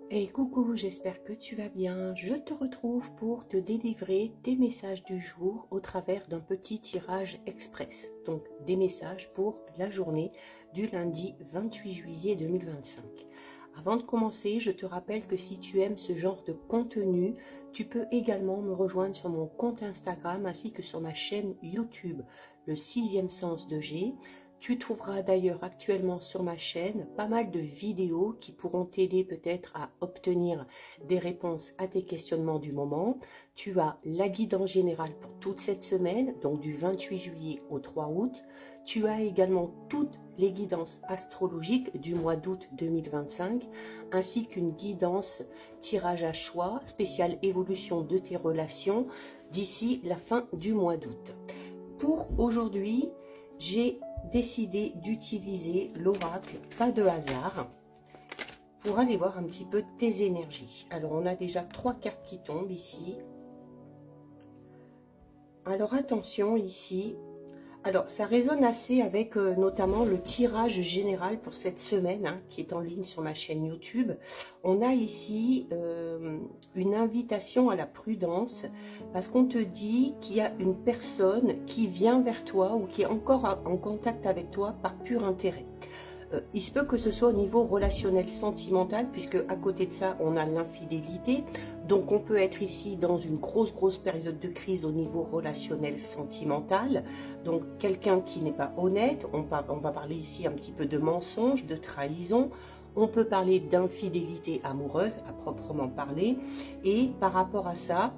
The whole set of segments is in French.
Hey coucou, j'espère que tu vas bien. Je te retrouve pour te délivrer tes messages du jour au travers d'un petit tirage express. Donc des messages pour la journée du lundi 28 juillet 2025. Avant de commencer, je te rappelle que si tu aimes ce genre de contenu, tu peux également me rejoindre sur mon compte Instagram ainsi que sur ma chaîne YouTube, le sixième sens de G. Tu trouveras d'ailleurs actuellement sur ma chaîne pas mal de vidéos qui pourront t'aider peut-être à obtenir des réponses à tes questionnements du moment. Tu as la guidance générale pour toute cette semaine, donc du 28 juillet au 3 août. Tu as également toutes les guidances astrologiques du mois d'août 2025, ainsi qu'une guidance tirage à choix, spéciale évolution de tes relations d'ici la fin du mois d'août. Pour aujourd'hui, j'ai décidé d'utiliser l'oracle pas de hasard pour aller voir un petit peu tes énergies. Alors on a déjà 3 cartes qui tombent ici. Alors attention ici. Alors ça résonne assez avec notamment le tirage général pour cette semaine qui est en ligne sur ma chaîne YouTube. On a ici une invitation à la prudence parce qu'on te dit qu'il y a une personne qui vient vers toi ou qui est encore en contact avec toi par pur intérêt. Il se peut que ce soit au niveau relationnel sentimental, puisque à côté de ça, on a l'infidélité. Donc, on peut être ici dans une grosse période de crise au niveau relationnel sentimental. Donc, quelqu'un qui n'est pas honnête. On va parler ici un petit peu de mensonge, de trahison. On peut parler d'infidélité amoureuse, à proprement parler. Et par rapport à ça,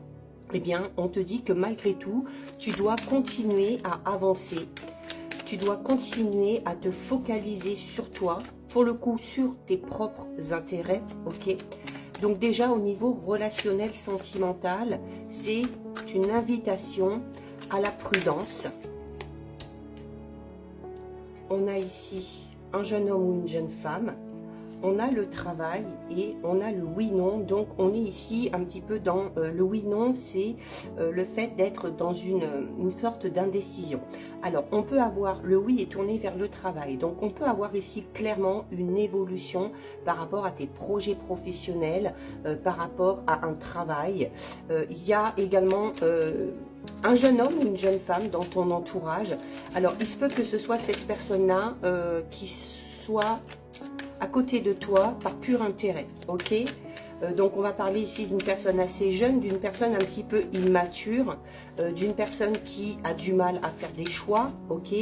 eh bien, on te dit que malgré tout, tu dois continuer à avancer. Tu dois continuer à te focaliser sur toi, pour le coup sur tes propres intérêts, ok? Donc déjà au niveau relationnel sentimental, c'est une invitation à la prudence. On a ici un jeune homme ou une jeune femme. On a le travail et on a le oui-non. Donc, on est ici un petit peu dans le oui-non, c'est le fait d'être dans une sorte d'indécision. Alors, on peut avoir, le oui est tourné vers le travail. Donc, on peut avoir ici clairement une évolution par rapport à tes projets professionnels, par rapport à un travail. Il y a également un jeune homme ou une jeune femme dans ton entourage. Alors, il se peut que ce soit cette personne-là qui soit à côté de toi par pur intérêt, ok? Donc on va parler ici d'une personne assez jeune, d'une personne un petit peu immature, d'une personne qui a du mal à faire des choix, ok?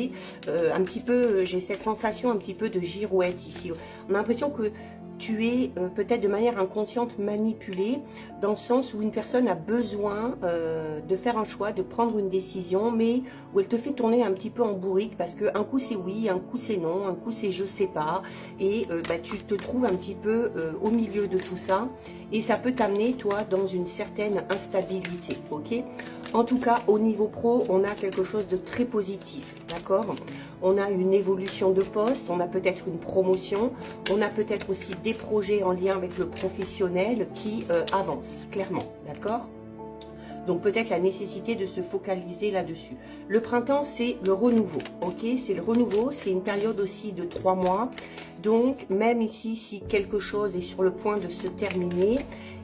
Un petit peu, j'ai cette sensation un petit peu de girouette ici. On a l'impression que tu es peut-être de manière inconsciente manipulé, dans le sens où une personne a besoin de faire un choix, de prendre une décision, mais où elle te fait tourner un petit peu en bourrique, parce qu'un coup c'est oui, un coup c'est non, un coup c'est je sais pas, et tu te trouves un petit peu au milieu de tout ça, et ça peut t'amener toi dans une certaine instabilité, ok? En tout cas, au niveau pro, on a quelque chose de très positif, d'accord? On a une évolution de poste, on a peut-être une promotion, on a peut-être aussi des projets en lien avec le professionnel qui avancent, clairement, d'accord? Donc peut-être la nécessité de se focaliser là-dessus. Le printemps, c'est le renouveau, ok? C'est le renouveau, c'est une période aussi de 3 mois. Donc même ici, si quelque chose est sur le point de se terminer,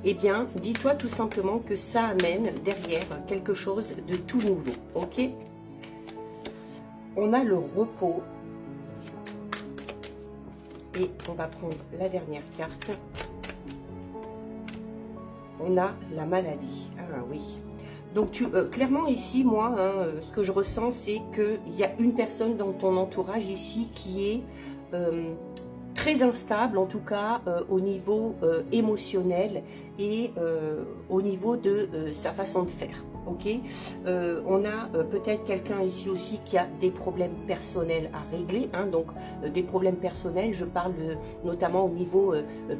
eh bien, dis-toi tout simplement que ça amène derrière quelque chose de tout nouveau, ok? On a le repos. Et on va prendre la dernière carte. On a la maladie. Ah oui. Donc clairement ici, moi, ce que je ressens, c'est qu'il y a une personne dans ton entourage ici qui est très instable, en tout cas au niveau émotionnel et au niveau de sa façon de faire. Ok, on a peut-être quelqu'un ici aussi qui a des problèmes personnels à régler, donc des problèmes personnels, je parle notamment au niveau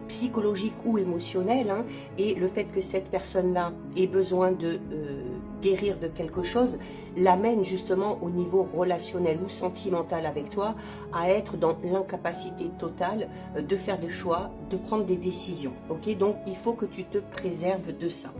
psychologique ou émotionnel, et le fait que cette personne-là ait besoin de guérir de quelque chose l'amène justement au niveau relationnel ou sentimental avec toi à être dans l'incapacité totale de faire des choix, de prendre des décisions. Ok, donc il faut que tu te préserves de ça.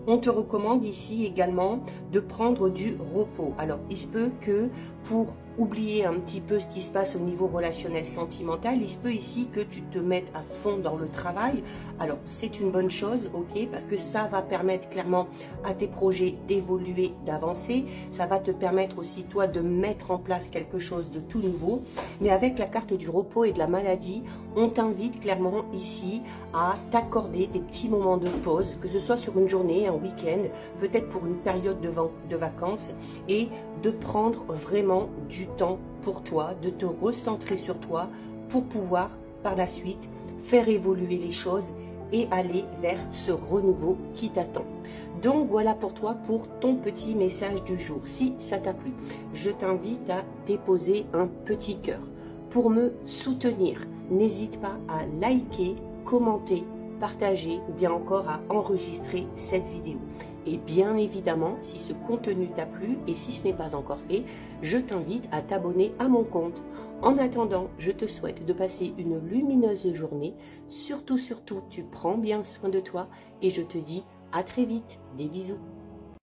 On te recommande ici également de prendre du repos. Alors, il se peut que pour oublier un petit peu ce qui se passe au niveau relationnel sentimental. Il se peut ici que tu te mettes à fond dans le travail. Alors c'est une bonne chose, ok, parce que ça va permettre clairement à tes projets d'évoluer, d'avancer. Ça va te permettre aussi toi de mettre en place quelque chose de tout nouveau. Mais avec la carte du repos et de la maladie, on t'invite clairement ici à t'accorder des petits moments de pause, que ce soit sur une journée, un week-end, peut-être pour une période de vacances, et de prendre vraiment du temps pour toi, de te recentrer sur toi pour pouvoir par la suite faire évoluer les choses et aller vers ce renouveau qui t'attend. Donc voilà pour toi, pour ton petit message du jour. Si ça t'a plu, je t'invite à déposer un petit cœur. Pour me soutenir, n'hésite pas à liker, commenter, partager ou bien encore à enregistrer cette vidéo. Et bien évidemment, si ce contenu t'a plu et si ce n'est pas encore fait, je t'invite à t'abonner à mon compte. En attendant, je te souhaite de passer une lumineuse journée. Surtout, tu prends bien soin de toi et je te dis à très vite. Des bisous.